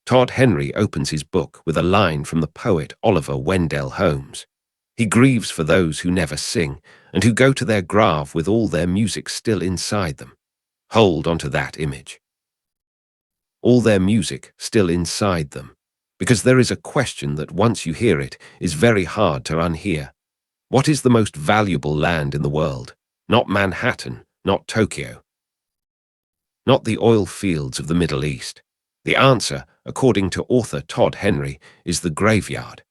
Todd Henry opens his book with a line from the poet Oliver Wendell Holmes. He grieves for those who never sing and who go to their grave with all their music still inside them. Hold onto that image. All their music still inside them. Because there is a question that once you hear it is very hard to unhear. What is the most valuable land in the world? Not Manhattan, not Tokyo. Not the oil fields of the Middle East. The answer, according to author Todd Henry, is the graveyard.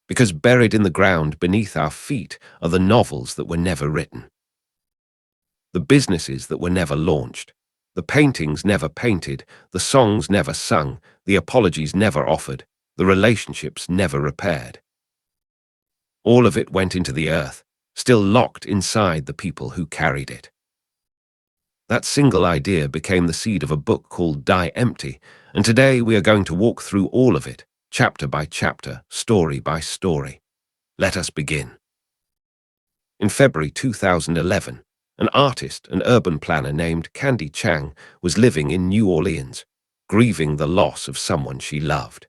Because buried in the ground beneath our feet are the novels that were never written. The businesses that were never launched. The paintings never painted, the songs never sung, the apologies never offered, the relationships never repaired. All of it went into the earth, still locked inside the people who carried it. That single idea became the seed of a book called Die Empty, and today we are going to walk through all of it, chapter by chapter, story by story. Let us begin. In February 2011, an artist and urban planner named Chang was living in New Orleans, grieving the loss of someone she loved.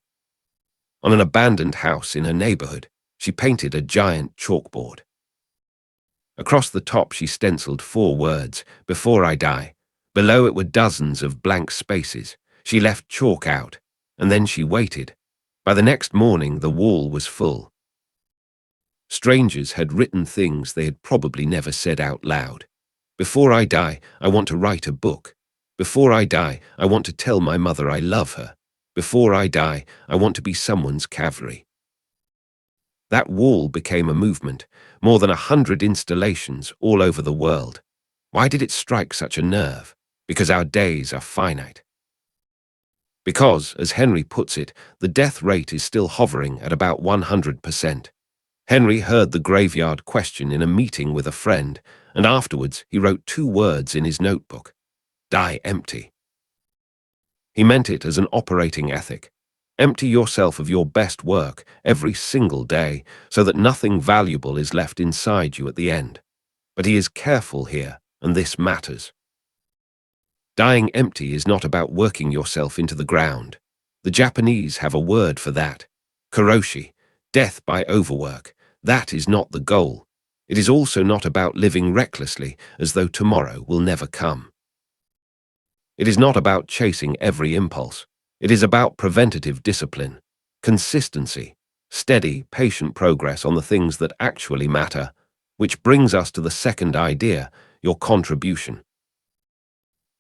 On an abandoned house in her neighborhood, she painted a giant chalkboard. Across the top she stenciled 4 words, "Before I die." Below it were dozens of blank spaces. She left chalk out, and then she waited. By the next morning the wall was full. Strangers had written things they had probably never said out loud. "Before I die, I want to write a book. Before I die, I want to tell my mother I love her. Before I die, I want to be someone's cavalry." That wall became a movement, more than 100 installations all over the world. Why did it strike such a nerve? Because our days are finite. Because, as Henry puts it, the death rate is still hovering at about 100%. Henry heard the graveyard question in a meeting with a friend, and afterwards he wrote 2 words in his notebook: Die empty. He meant it as an operating ethic. Empty yourself of your best work every single day so that nothing valuable is left inside you at the end. But he is careful here, and this matters. Dying empty is not about working yourself into the ground. The Japanese have a word for that. Karoshi, death by overwork. That is not the goal. It is also not about living recklessly as though tomorrow will never come. It is not about chasing every impulse. It is about preventative discipline, consistency, steady, patient progress on the things that actually matter, which brings us to the second idea, your contribution.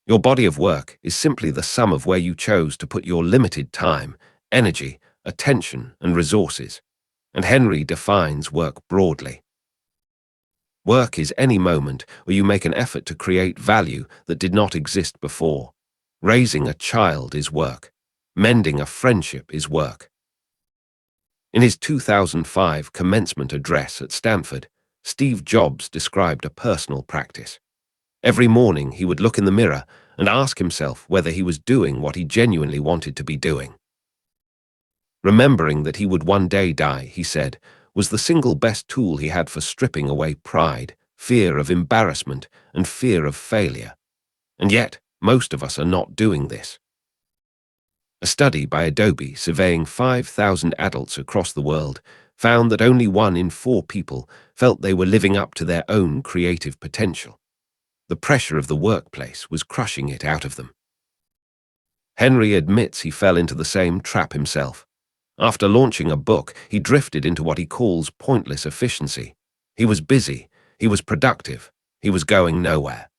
Your body of work is simply the sum of where you chose to put your limited time, energy, attention, and resources. And Henry defines work broadly. Work is any moment where you make an effort to create value that did not exist before. Raising a child is work. Mending a friendship is work. In his 2005 commencement address at Stanford, Steve Jobs described a personal practice. Every morning he would look in the mirror and ask himself whether he was doing what he genuinely wanted to be doing. Remembering that he would one day die, he said, was the single best tool he had for stripping away pride, fear of embarrassment, and fear of failure. And yet, most of us are not doing this. A study by Adobe surveying 5,000 adults across the world found that only 1 in 4 people felt they were living up to their own creative potential. The pressure of the workplace was crushing it out of them. Henry admits he fell into the same trap himself. After launching a book, he drifted into what he calls pointless efficiency. He was busy, he was productive, he was going nowhere.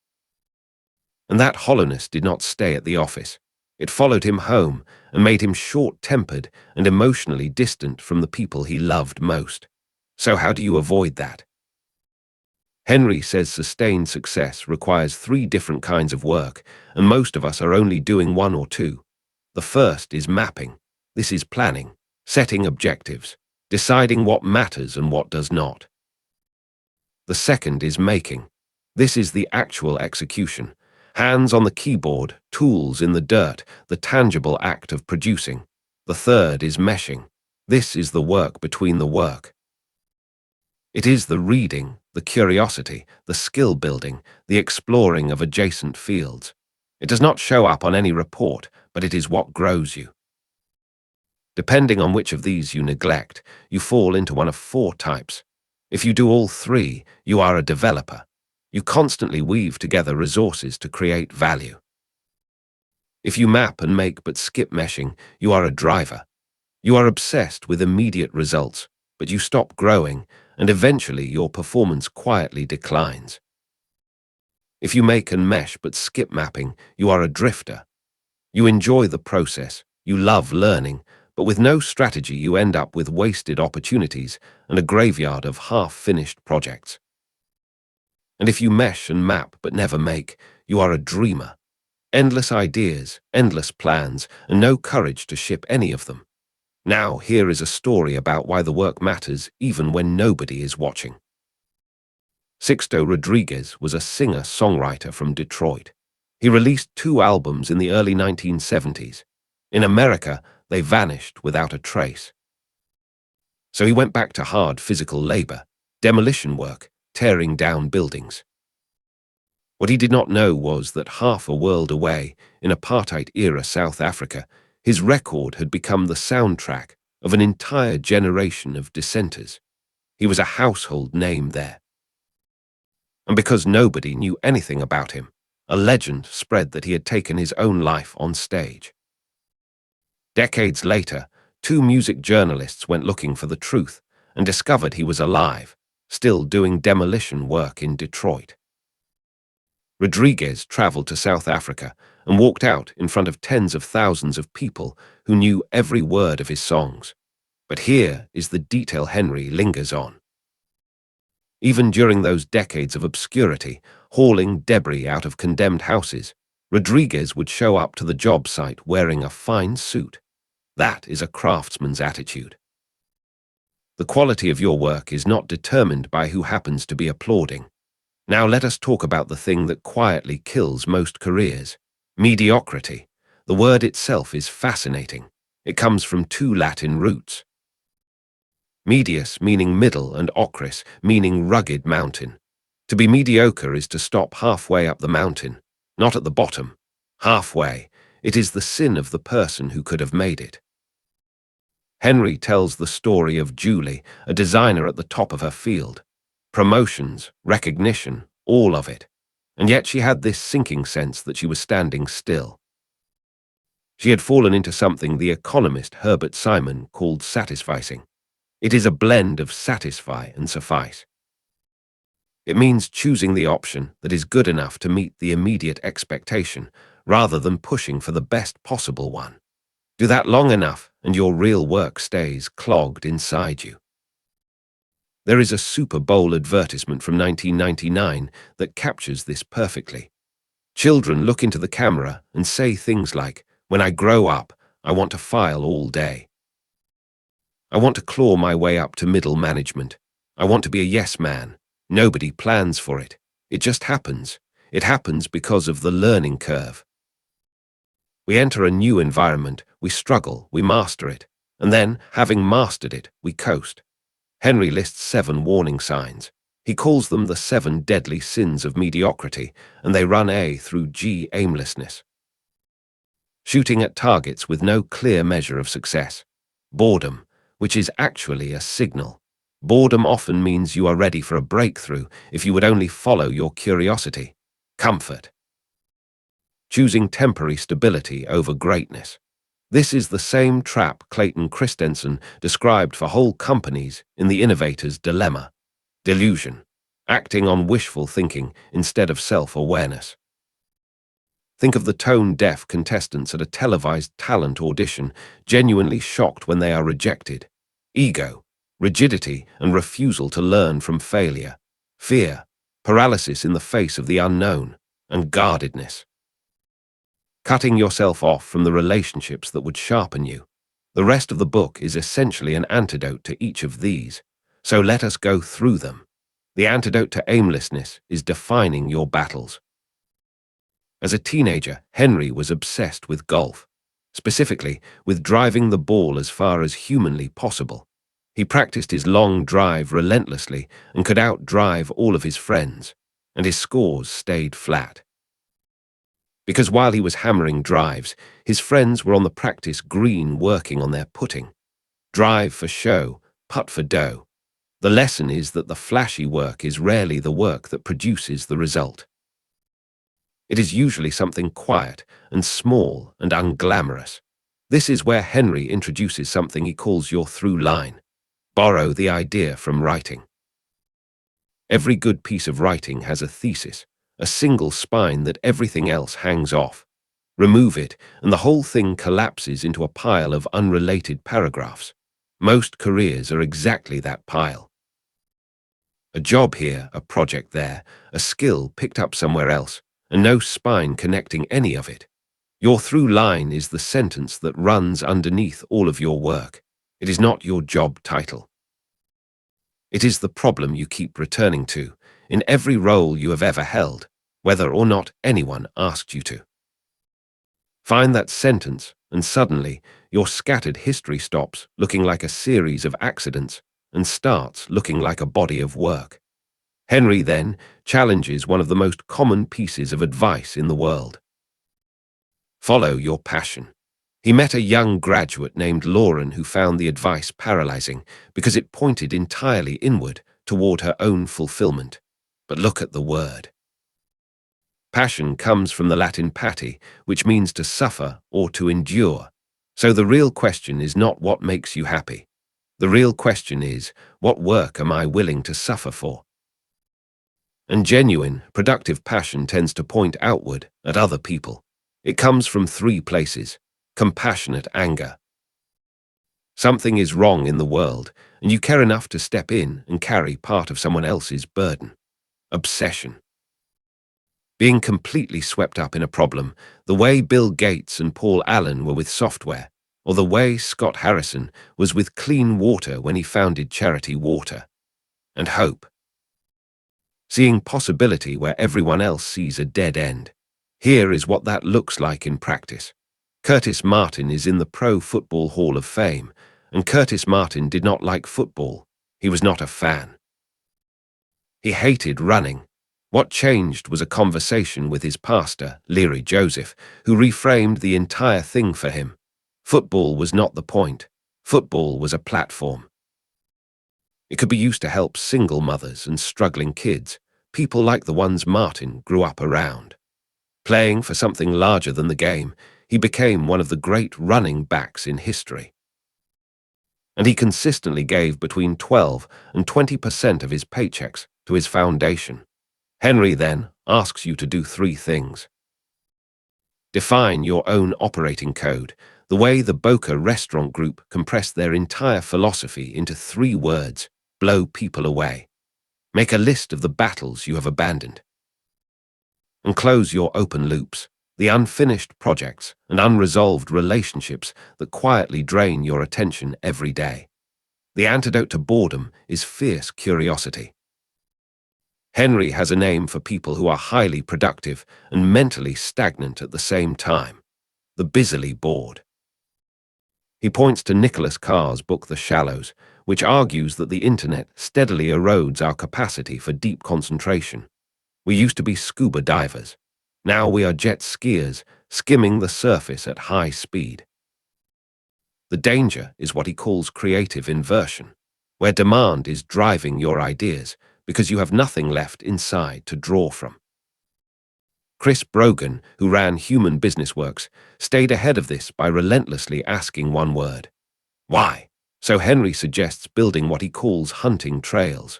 And that hollowness did not stay at the office. It followed him home and made him short-tempered and emotionally distant from the people he loved most. So how do you avoid that? Henry says sustained success requires 3 different kinds of work, and most of us are only doing 1 or 2. The first is mapping. This is planning, setting objectives, deciding what matters and what does not. The second is making. This is the actual execution. Hands on the keyboard, tools in the dirt, the tangible act of producing. The third is meshing. This is the work between the work. It is the reading, the curiosity, the skill building, the exploring of adjacent fields. It does not show up on any report, but it is what grows you. Depending on which of these you neglect, you fall into one of four types. If you do all three, you are a developer. You constantly weave together resources to create value. If you map and make but skip meshing, you are a driver. You are obsessed with immediate results, but you stop growing, and eventually your performance quietly declines. If you make and mesh but skip mapping, you are a drifter. You enjoy the process, you love learning, but with no strategy you end up with wasted opportunities and a graveyard of half-finished projects. And if you mesh and map but never make, you are a dreamer. Endless ideas, endless plans, and no courage to ship any of them. Now, here is a story about why the work matters even when nobody is watching. Sixto Rodriguez was a singer-songwriter from Detroit. He released 2 albums in the early 1970s. In America, they vanished without a trace. So he went back to hard physical labor, demolition work, tearing down buildings. What he did not know was that half a world away, in apartheid-era South Africa, his record had become the soundtrack of an entire generation of dissenters. He was a household name there. And because nobody knew anything about him, a legend spread that he had taken his own life on stage. Decades later, 2 music journalists went looking for the truth and discovered he was alive, still doing demolition work in Detroit. Rodriguez traveled to South Africa and walked out in front of tens of thousands of people who knew every word of his songs. But here is the detail Henry lingers on. Even during those decades of obscurity, hauling debris out of condemned houses, Rodriguez would show up to the job site wearing a fine suit. That is a craftsman's attitude. The quality of your work is not determined by who happens to be applauding. Now let us talk about the thing that quietly kills most careers: mediocrity. The word itself is fascinating. It comes from 2 Latin roots. Medius meaning middle and ocris meaning rugged mountain. To be mediocre is to stop halfway up the mountain, not at the bottom. Halfway, it is the sin of the person who could have made it. Henry tells the story of Julie, a designer at the top of her field. Promotions, recognition, all of it. And yet she had this sinking sense that she was standing still. She had fallen into something the economist Herbert Simon called satisficing. It is a blend of satisfy and suffice. It means choosing the option that is good enough to meet the immediate expectation, rather than pushing for the best possible one. Do that long enough, and your real work stays clogged inside you. There is a Super Bowl advertisement from 1999 that captures this perfectly. Children look into the camera and say things like, "When I grow up, I want to file all day. I want to claw my way up to middle management. I want to be a yes man. Nobody plans for it. It just happens. It happens because of the learning curve." We enter a new environment, we struggle, we master it, and then, having mastered it, we coast. Henry lists 7 warning signs. He calls them the 7 deadly sins of mediocrity, and they run A through G: aimlessness. Shooting at targets with no clear measure of success. Boredom, which is actually a signal. Boredom often means you are ready for a breakthrough if you would only follow your curiosity. Comfort. Choosing temporary stability over greatness. This is the same trap Clayton Christensen described for whole companies in The Innovator's Dilemma. Delusion. Acting on wishful thinking instead of self-awareness. Think of the tone-deaf contestants at a televised talent audition, genuinely shocked when they are rejected. Ego, rigidity and refusal to learn from failure. Fear, paralysis in the face of the unknown, and guardedness. Cutting yourself off from the relationships that would sharpen you. The rest of the book is essentially an antidote to each of these, so let us go through them. The antidote to aimlessness is defining your battles. As a teenager, Henry was obsessed with golf, specifically with driving the ball as far as humanly possible. He practiced his long drive relentlessly and could outdrive all of his friends, and his scores stayed flat. Because while he was hammering drives, his friends were on the practice green working on their putting. Drive for show, putt for dough. The lesson is that the flashy work is rarely the work that produces the result. It is usually something quiet and small and unglamorous. This is where Henry introduces something he calls your through line. Borrow the idea from writing. Every good piece of writing has a thesis, a single spine that everything else hangs off. Remove it, and the whole thing collapses into a pile of unrelated paragraphs. Most careers are exactly that pile. A job here, a project there, a skill picked up somewhere else, and no spine connecting any of it. Your through line is the sentence that runs underneath all of your work. It is not your job title. It is the problem you keep returning to, in every role you have ever held, whether or not anyone asked you to. Find that sentence, and suddenly, your scattered history stops looking like a series of accidents and starts looking like a body of work. Henry then challenges one of the most common pieces of advice in the world. Follow your passion. He met a young graduate named Lauren who found the advice paralyzing because it pointed entirely inward toward her own fulfillment. But look at the word. Passion comes from the Latin pati, which means to suffer or to endure. So the real question is not what makes you happy. The real question is, what work am I willing to suffer for? And genuine, productive passion tends to point outward at other people. It comes from three places: compassionate anger. Something is wrong in the world, and you care enough to step in and carry part of someone else's burden. Obsession. Being completely swept up in a problem, the way Bill Gates and Paul Allen were with software, or the way Scott Harrison was with clean water when he founded Charity Water. And hope. Seeing possibility where everyone else sees a dead end. Here is what that looks like in practice. Curtis Martin is in the Pro Football Hall of Fame, and Curtis Martin did not like football. He was not a fan. He hated running. What changed was a conversation with his pastor, Leary Joseph, who reframed the entire thing for him. Football was not the point. Football was a platform. It could be used to help single mothers and struggling kids, people like the ones Martin grew up around. Playing for something larger than the game, he became one of the great running backs in history. And he consistently gave between 12 and 20% of his paychecks to his foundation. Henry then asks you to do three things. Define your own operating code, the way the Boca Restaurant Group compressed their entire philosophy into 3 words: blow people away. Make a list of the battles you have abandoned. And close your open loops, the unfinished projects and unresolved relationships that quietly drain your attention every day. The antidote to boredom is fierce curiosity. Henry has a name for people who are highly productive and mentally stagnant at the same time: the busily bored. He points to Nicholas Carr's book The Shallows, which argues that the internet steadily erodes our capacity for deep concentration. We used to be scuba divers. Now we are jet skiers, skimming the surface at high speed. The danger is what he calls creative inversion, where demand is driving your ideas because you have nothing left inside to draw from. Chris Brogan, who ran Human Business Works, stayed ahead of this by relentlessly asking one word: why? So Henry suggests building what he calls hunting trails.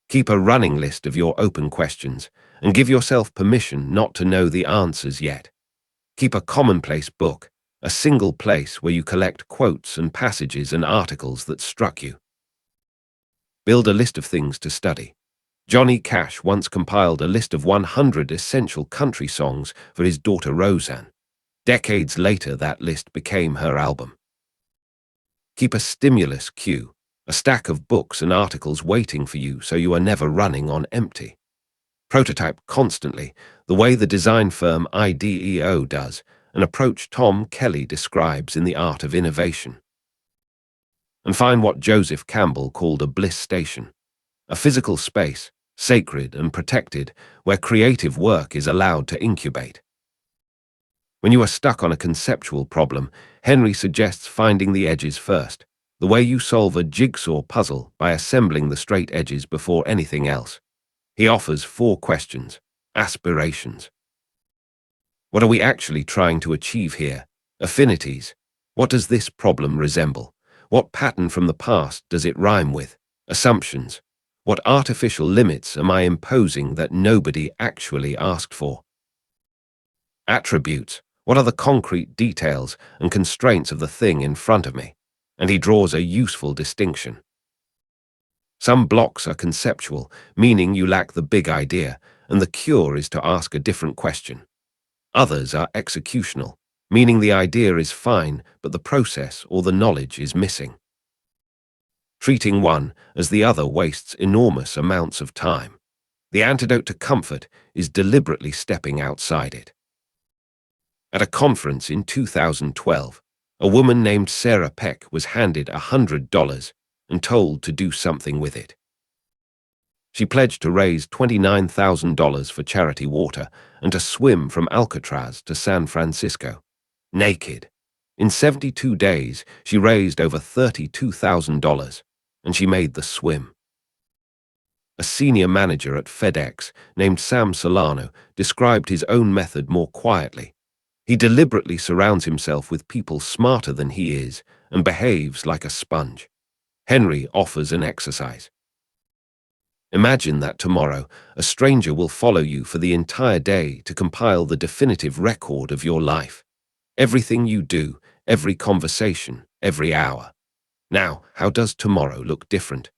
Keep a running list of your open questions and give yourself permission not to know the answers yet. Keep a commonplace book, a single place where you collect quotes and passages and articles that struck you. Build a list of things to study. Johnny Cash once compiled a list of 100 essential country songs for his daughter Roseanne. Decades later, that list became her album. Keep a stimulus queue, a stack of books and articles waiting for you so you are never running on empty. Prototype constantly, the way the design firm IDEO does, an approach Tom Kelly describes in The Art of Innovation. And find what Joseph Campbell called a bliss station, a physical space, sacred and protected, where creative work is allowed to incubate. When you are stuck on a conceptual problem, Henry suggests finding the edges first, the way you solve a jigsaw puzzle by assembling the straight edges before anything else. He offers 4 questions, aspirations. What are we actually trying to achieve here? Affinities. What does this problem resemble? What pattern from the past does it rhyme with? Assumptions. What artificial limits am I imposing that nobody actually asked for? Attributes. What are the concrete details and constraints of the thing in front of me? And he draws a useful distinction. Some blocks are conceptual, meaning you lack the big idea, and the cure is to ask a different question. Others are executional, meaning the idea is fine, but the process or the knowledge is missing. Treating one as the other wastes enormous amounts of time. The antidote to comfort is deliberately stepping outside it. At a conference in 2012, a woman named Sara was handed $100 and told to do something with it. She pledged to raise $29,000 for charity water and to swim from Alcatraz to San Francisco, naked. In 72 days, she raised over $32,000, and she made the swim. A senior manager at FedEx named Sam Solano described his own method more quietly. He deliberately surrounds himself with people smarter than he is and behaves like a sponge. Henry offers an exercise. Imagine that tomorrow a stranger will follow you for the entire day to compile the definitive record of your life. Everything you do, every conversation, every hour. Now, how does tomorrow look different?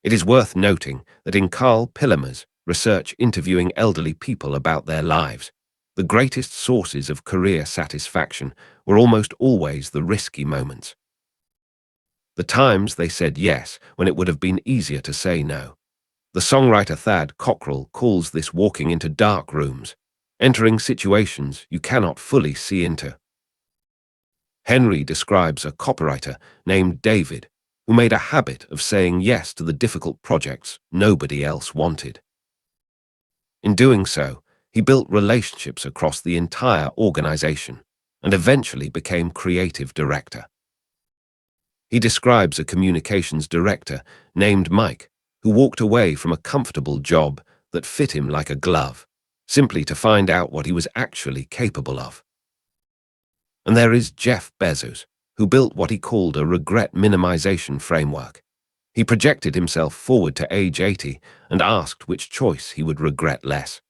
It is worth noting that in Carl Pillermer's research interviewing elderly people about their lives, the greatest sources of career satisfaction were almost always the risky moments. The times they said yes when it would have been easier to say no. The songwriter Thad Cockrell calls this walking into dark rooms, entering situations you cannot fully see into. Henry describes a copywriter named David who made a habit of saying yes to the difficult projects nobody else wanted. In doing so, he built relationships across the entire organization and eventually became creative director. He describes a communications director named Mike who walked away from a comfortable job that fit him like a glove, simply to find out what he was actually capable of. And there is Jeff Bezos, who built what he called a regret minimization framework. He projected himself forward to age 80 and asked which choice he would regret less.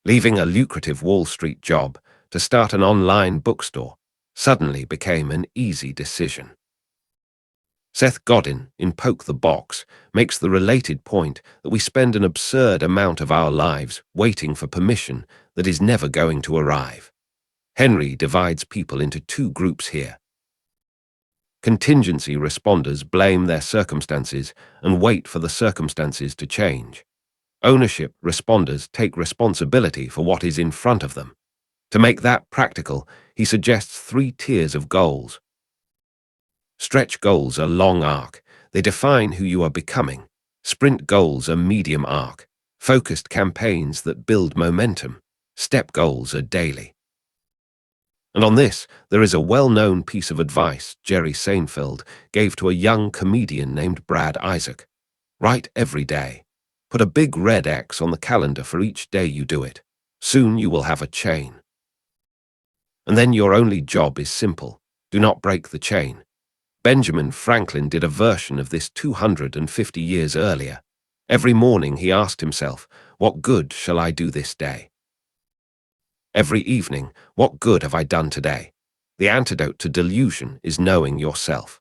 Leaving a lucrative Wall Street job to start an online bookstore suddenly became an easy decision. Seth Godin, in Poke the Box, makes the related point that we spend an absurd amount of our lives waiting for permission that is never going to arrive. Henry divides people into 2 groups here. Contingency responders blame their circumstances and wait for the circumstances to change. Ownership responders take responsibility for what is in front of them. To make that practical, he suggests 3 tiers of goals. Stretch goals are long arc. They define who you are becoming. Sprint goals are medium arc. Focused campaigns that build momentum. Step goals are daily. And on this, there is a well-known piece of advice Jerry Seinfeld gave to a young comedian named Brad Isaac. Write every day. Put a big red X on the calendar for each day you do it. Soon you will have a chain. And then your only job is simple. Do not break the chain. Benjamin Franklin did a version of this 250 years earlier. Every morning he asked himself, what good shall I do this day? Every evening, what good have I done today? The antidote to delusion is knowing yourself.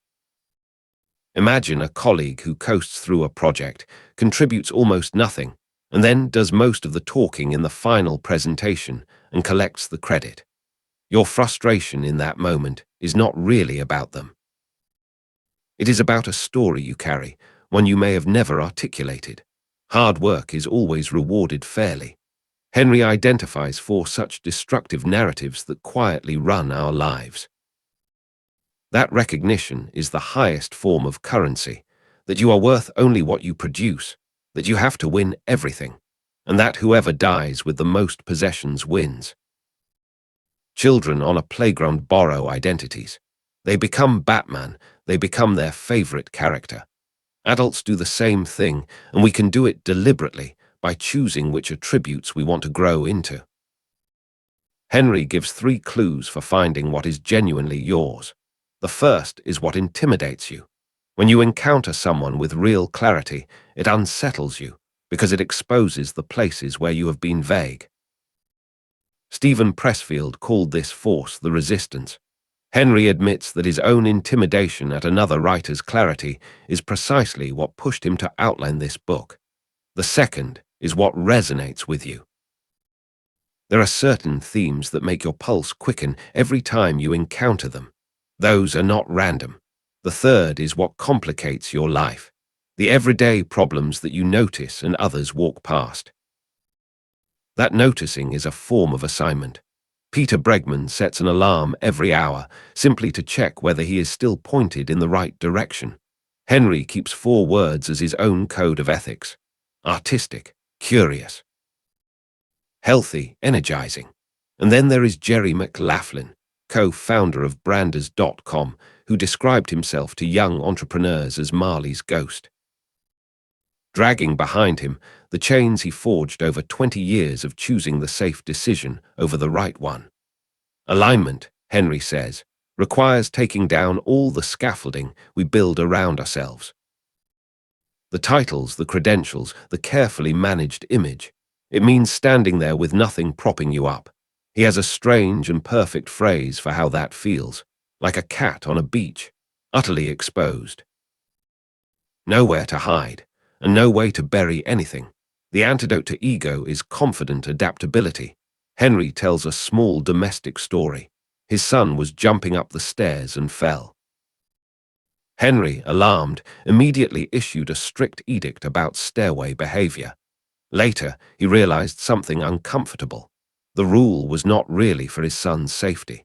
Imagine a colleague who coasts through a project, contributes almost nothing, and then does most of the talking in the final presentation and collects the credit. Your frustration in that moment is not really about them. It is about a story you carry, one you may have never articulated. Hard work is always rewarded fairly. Henry identifies 4 such destructive narratives that quietly run our lives. That recognition is the highest form of currency, that you are worth only what you produce, that you have to win everything, and that whoever dies with the most possessions wins. Children on a playground borrow identities. They become Batman, they become their favorite character. Adults do the same thing, and we can do it deliberately by choosing which attributes we want to grow into. Henry gives 3 clues for finding what is genuinely yours. The first is what intimidates you. When you encounter someone with real clarity, it unsettles you because it exposes the places where you have been vague. Stephen Pressfield called this force the resistance. Henry admits that his own intimidation at another writer's clarity is precisely what pushed him to outline this book. The second is what resonates with you. There are certain themes that make your pulse quicken every time you encounter them. Those are not random. The third is what complicates your life. The everyday problems that you notice and others walk past. That noticing is a form of assignment. Peter Bregman sets an alarm every hour, simply to check whether he is still pointed in the right direction. Henry keeps 4 words as his own code of ethics: artistic, curious, healthy, energizing. And then there is Jerry McLaughlin, co-founder of Branders.com, who described himself to young entrepreneurs as Marley's ghost. Dragging behind him the chains he forged over 20 years of choosing the safe decision over the right one. Alignment, Henry says, requires taking down all the scaffolding we build around ourselves. The titles, the credentials, the carefully managed image. It means standing there with nothing propping you up. He has a strange and perfect phrase for how that feels, like a cat on a beach, utterly exposed. Nowhere to hide, and no way to bury anything. The antidote to ego is confident adaptability. Henry tells a small domestic story. His son was jumping up the stairs and fell. Henry, alarmed, immediately issued a strict edict about stairway behavior. Later, he realized something uncomfortable. The rule was not really for his son's safety.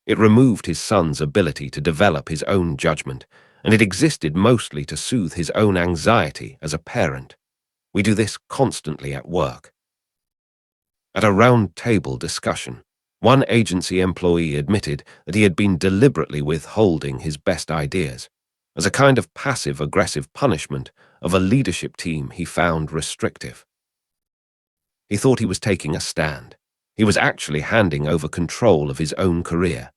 It removed his son's ability to develop his own judgment, and it existed mostly to soothe his own anxiety as a parent. We do this constantly at work. At a round-table discussion, one agency employee admitted that he had been deliberately withholding his best ideas, as a kind of passive-aggressive punishment of a leadership team he found restrictive. He thought he was taking a stand. He was actually handing over control of his own career.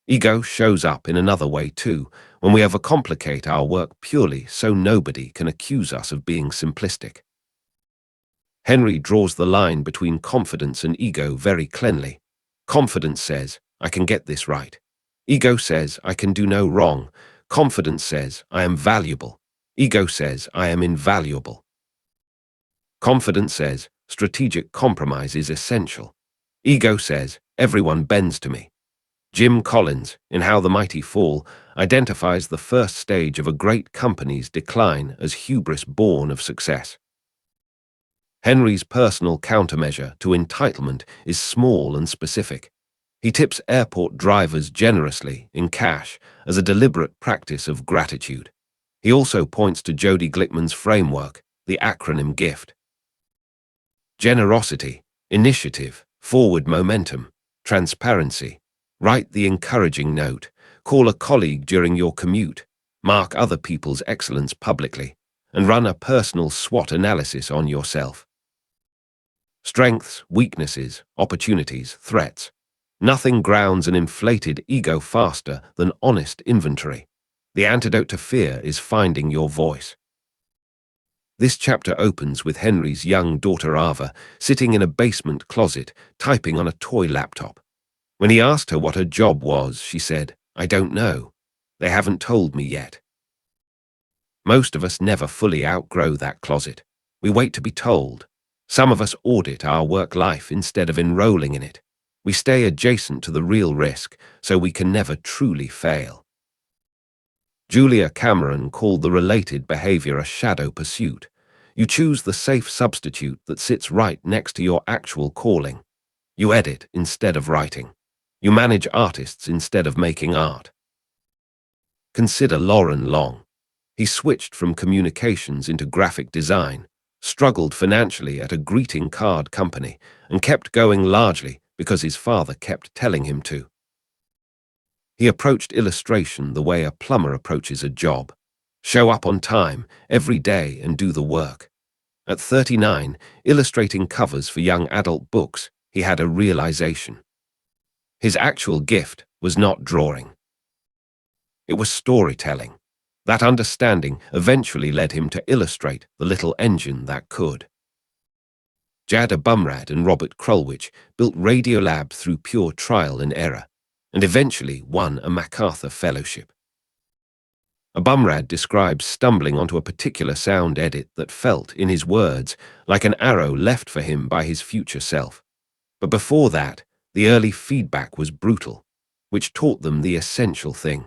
Ego shows up in another way too, when we overcomplicate our work purely so nobody can accuse us of being simplistic. Henry draws the line between confidence and ego very cleanly. Confidence says, I can get this right. Ego says, I can do no wrong. Confidence says, I am valuable. Ego says, I am invaluable. Confidence says, strategic compromise is essential. Ego says, everyone bends to me. Jim Collins, in How the Mighty Fall, identifies the first stage of a great company's decline as hubris born of success. Henry's personal countermeasure to entitlement is small and specific. He tips airport drivers generously, in cash, as a deliberate practice of gratitude. He also points to Jody Glickman's framework, the acronym GIFT. Generosity, initiative, forward momentum, transparency. Write the encouraging note, call a colleague during your commute, mark other people's excellence publicly, and run a personal SWOT analysis on yourself. Strengths, weaknesses, opportunities, threats. Nothing grounds an inflated ego faster than honest inventory. The antidote to fear is finding your voice. This chapter opens with Henry's young daughter Ava sitting in a basement closet, typing on a toy laptop. When he asked her what her job was, she said, I don't know. They haven't told me yet. Most of us never fully outgrow that closet. We wait to be told. Some of us audit our work life instead of enrolling in it. We stay adjacent to the real risk, so we can never truly fail. Julia Cameron called the related behavior a shadow pursuit. You choose the safe substitute that sits right next to your actual calling. You edit instead of writing. You manage artists instead of making art. Consider Lauren Long. He switched from communications into graphic design, struggled financially at a greeting card company, and kept going largely because his father kept telling him to. He approached illustration the way a plumber approaches a job. Show up on time, every day, and do the work. At 39, illustrating covers for young adult books, he had a realization. His actual gift was not drawing. It was storytelling. That understanding eventually led him to illustrate the little engine that could. Jada Bumrad and Robert Krulwich built Radiolab through pure trial and error, and eventually won a MacArthur Fellowship. Bumrad describes stumbling onto a particular sound edit that felt, in his words, like an arrow left for him by his future self. But before that, the early feedback was brutal, which taught them the essential thing.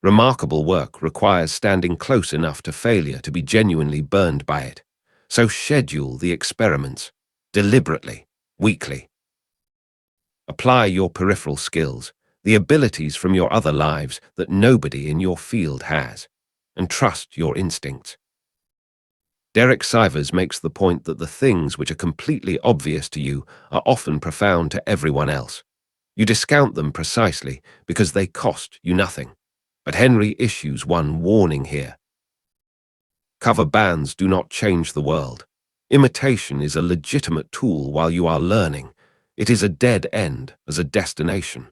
Remarkable work requires standing close enough to failure to be genuinely burned by it. So schedule the experiments, deliberately, weekly. Apply your peripheral skills, the abilities from your other lives that nobody in your field has, and trust your instincts. Derek Sivers makes the point that the things which are completely obvious to you are often profound to everyone else. You discount them precisely because they cost you nothing. But Henry issues one warning here. Cover bands do not change the world. Imitation is a legitimate tool while you are learning. It is a dead end as a destination.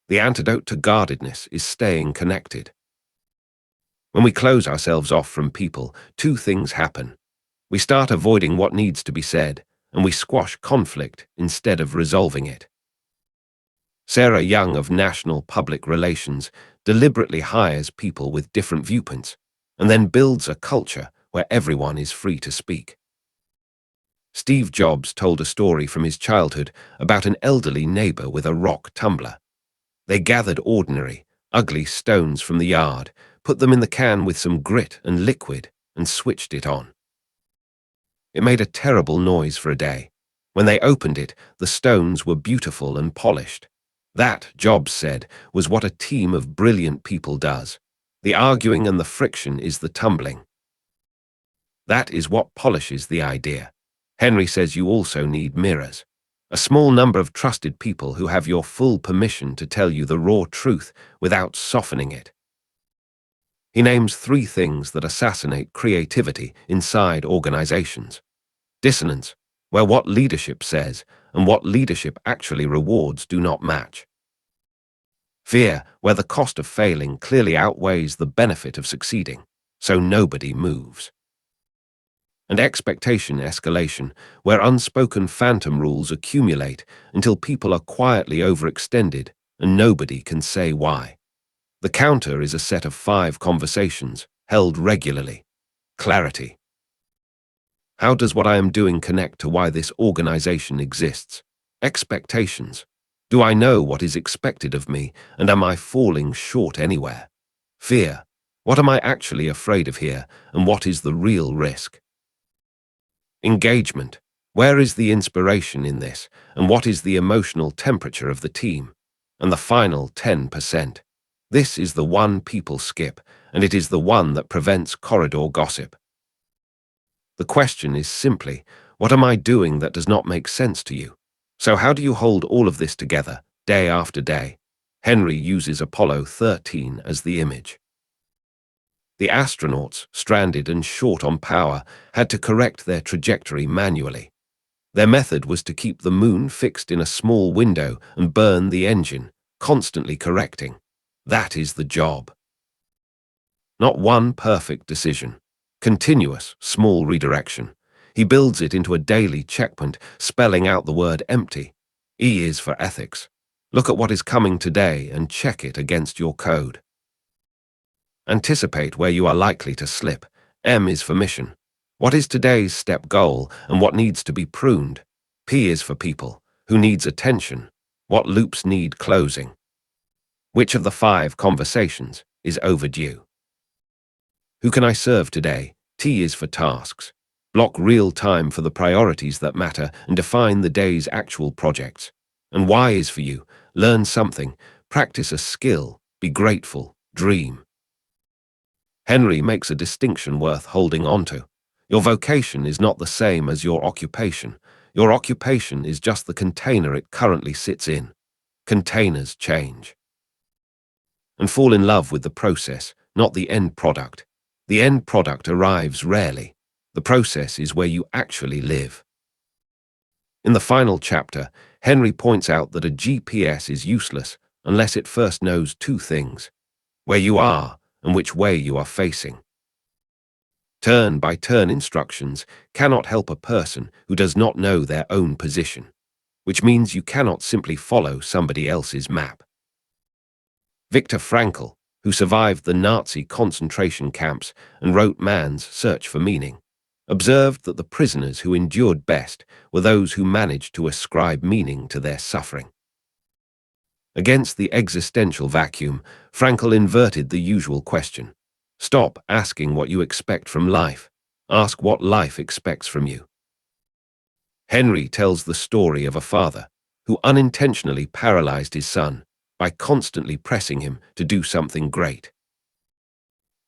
The antidote to guardedness is staying connected. When we close ourselves off from people, two things happen. We start avoiding what needs to be said, and we squash conflict instead of resolving it. Sara Young of National Public Relations deliberately hires people with different viewpoints and then builds a culture where everyone is free to speak. Steve Jobs told a story from his childhood about an elderly neighbor with a rock tumbler. They gathered ordinary, ugly stones from the yard, put them in the can with some grit and liquid, and switched it on. It made a terrible noise for a day. When they opened it, the stones were beautiful and polished. That, Jobs said, was what a team of brilliant people does. The arguing and the friction is the tumbling. That is what polishes the idea. Henry says you also need mirrors. A small number of trusted people who have your full permission to tell you the raw truth without softening it. He names 3 things that assassinate creativity inside organizations. Dissonance, where what leadership says and what leadership actually rewards do not match. Fear, where the cost of failing clearly outweighs the benefit of succeeding, so nobody moves. And expectation escalation, where unspoken phantom rules accumulate until people are quietly overextended and nobody can say why. The counter is a set of 5 conversations, held regularly. Clarity. How does what I am doing connect to why this organization exists? Expectations. Do I know what is expected of me, and am I falling short anywhere? Fear. What am I actually afraid of here, and what is the real risk? Engagement. Where is the inspiration in this, and what is the emotional temperature of the team? And the final 10%. This is the one people skip, and it is the one that prevents corridor gossip. The question is simply, what am I doing that does not make sense to you? So how do you hold all of this together, day after day? Henry uses Apollo 13 as the image. The astronauts, stranded and short on power, had to correct their trajectory manually. Their method was to keep the moon fixed in a small window and burn the engine, constantly correcting. That is the job. Not one perfect decision. Continuous, small redirection. He builds it into a daily checkpoint, spelling out the word empty. E is for ethics. Look at what is coming today and check it against your code. Anticipate where you are likely to slip. M is for mission. What is today's step goal and what needs to be pruned? P is for people. Who needs attention? What loops need closing? Which of the 5 conversations is overdue? Who can I serve today? T is for tasks. Block real time for the priorities that matter and define the day's actual projects. And Y is for you. Learn something, practice a skill, be grateful, dream. Henry makes a distinction worth holding on to. Your vocation is not the same as your occupation. Your occupation is just the container it currently sits in. Containers change. And fall in love with the process, not the end product. The end product arrives rarely. The process is where you actually live. In the final chapter, Henry points out that a GPS is useless unless it first knows two things: where you are and which way you are facing. Turn-by-turn instructions cannot help a person who does not know their own position, which means you cannot simply follow somebody else's map. Viktor Frankl, who survived the Nazi concentration camps and wrote Man's Search for Meaning, observed that the prisoners who endured best were those who managed to ascribe meaning to their suffering. Against the existential vacuum, Frankl inverted the usual question. Stop asking what you expect from life. Ask what life expects from you. Henry tells the story of a father who unintentionally paralyzed his son by constantly pressing him to do something great.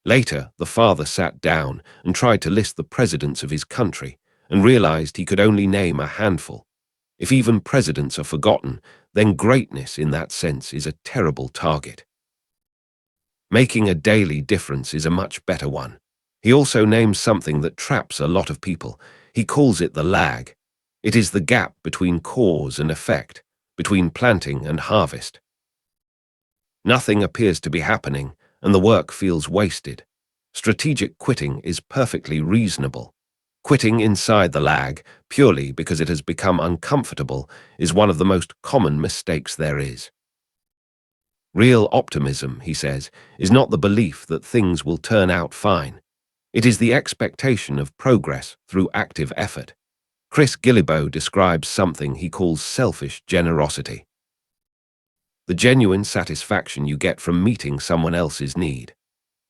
Later, the father sat down and tried to list the presidents of his country and realized he could only name a handful. If even presidents are forgotten, then greatness in that sense is a terrible target. Making a daily difference is a much better one. He also names something that traps a lot of people. He calls it the lag. It is the gap between cause and effect, between planting and harvest. Nothing appears to be happening, and the work feels wasted. Strategic quitting is perfectly reasonable. Quitting inside the lag, purely because it has become uncomfortable, is one of the most common mistakes there is. Real optimism, he says, is not the belief that things will turn out fine. It is the expectation of progress through active effort. Chris Guillebeau describes something he calls selfish generosity. The genuine satisfaction you get from meeting someone else's need.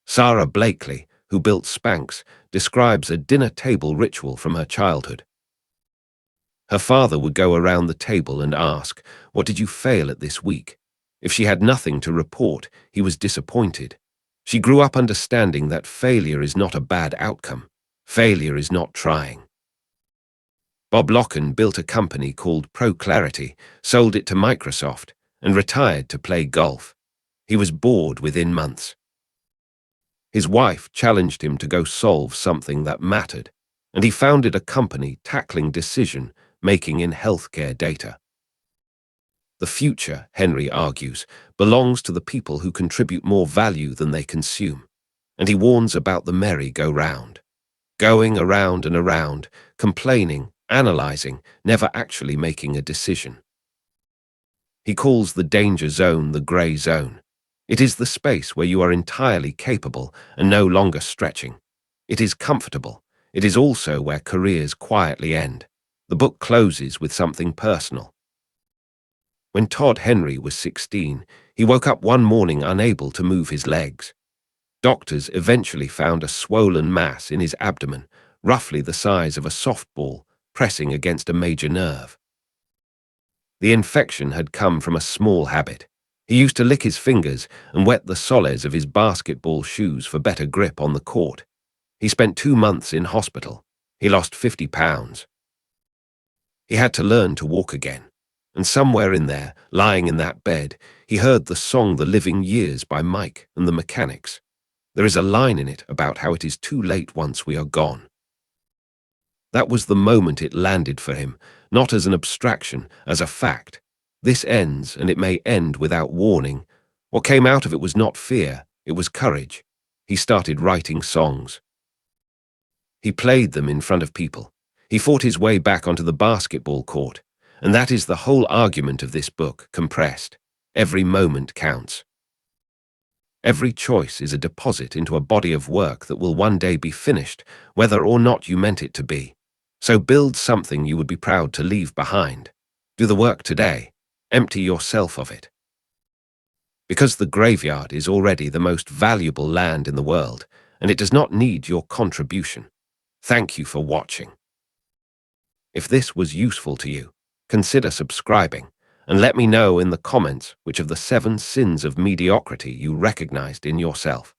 Sara Blakely, who built Spanx, describes a dinner table ritual from her childhood. Her father would go around the table and ask, "What did you fail at this week?" If she had nothing to report, he was disappointed. She grew up understanding that failure is not a bad outcome. Failure is not trying. Bob Locken built a company called ProClarity, sold it to Microsoft, and retired to play golf. He was bored within months. His wife challenged him to go solve something that mattered, and he founded a company tackling decision-making in healthcare data. The future, Henry argues, belongs to the people who contribute more value than they consume, and he warns about the merry-go-round. Going around and around, complaining, analyzing, never actually making a decision. He calls the danger zone the gray zone. It is the space where you are entirely capable and no longer stretching. It is comfortable. It is also where careers quietly end. The book closes with something personal. When Todd Henry was 16, he woke up one morning unable to move his legs. Doctors eventually found a swollen mass in his abdomen, roughly the size of a softball, pressing against a major nerve. The infection had come from a small habit. He used to lick his fingers and wet the soles of his basketball shoes for better grip on the court. He spent 2 months in hospital. He lost 50 pounds. He had to learn to walk again. And somewhere in there, lying in that bed, he heard the song The Living Years by Mike and the Mechanics. There is a line in it about how it is too late once we are gone. That was the moment it landed for him, not as an abstraction, as a fact. This ends, and it may end without warning. What came out of it was not fear, it was courage. He started writing songs. He played them in front of people. He fought his way back onto the basketball court. And that is the whole argument of this book, compressed. Every moment counts. Every choice is a deposit into a body of work that will one day be finished, whether or not you meant it to be. So build something you would be proud to leave behind. Do the work today. Empty yourself of it. Because the graveyard is already the most valuable land in the world, and it does not need your contribution. Thank you for watching. If this was useful to you, consider subscribing, and let me know in the comments which of the 7 sins of mediocrity you recognized in yourself.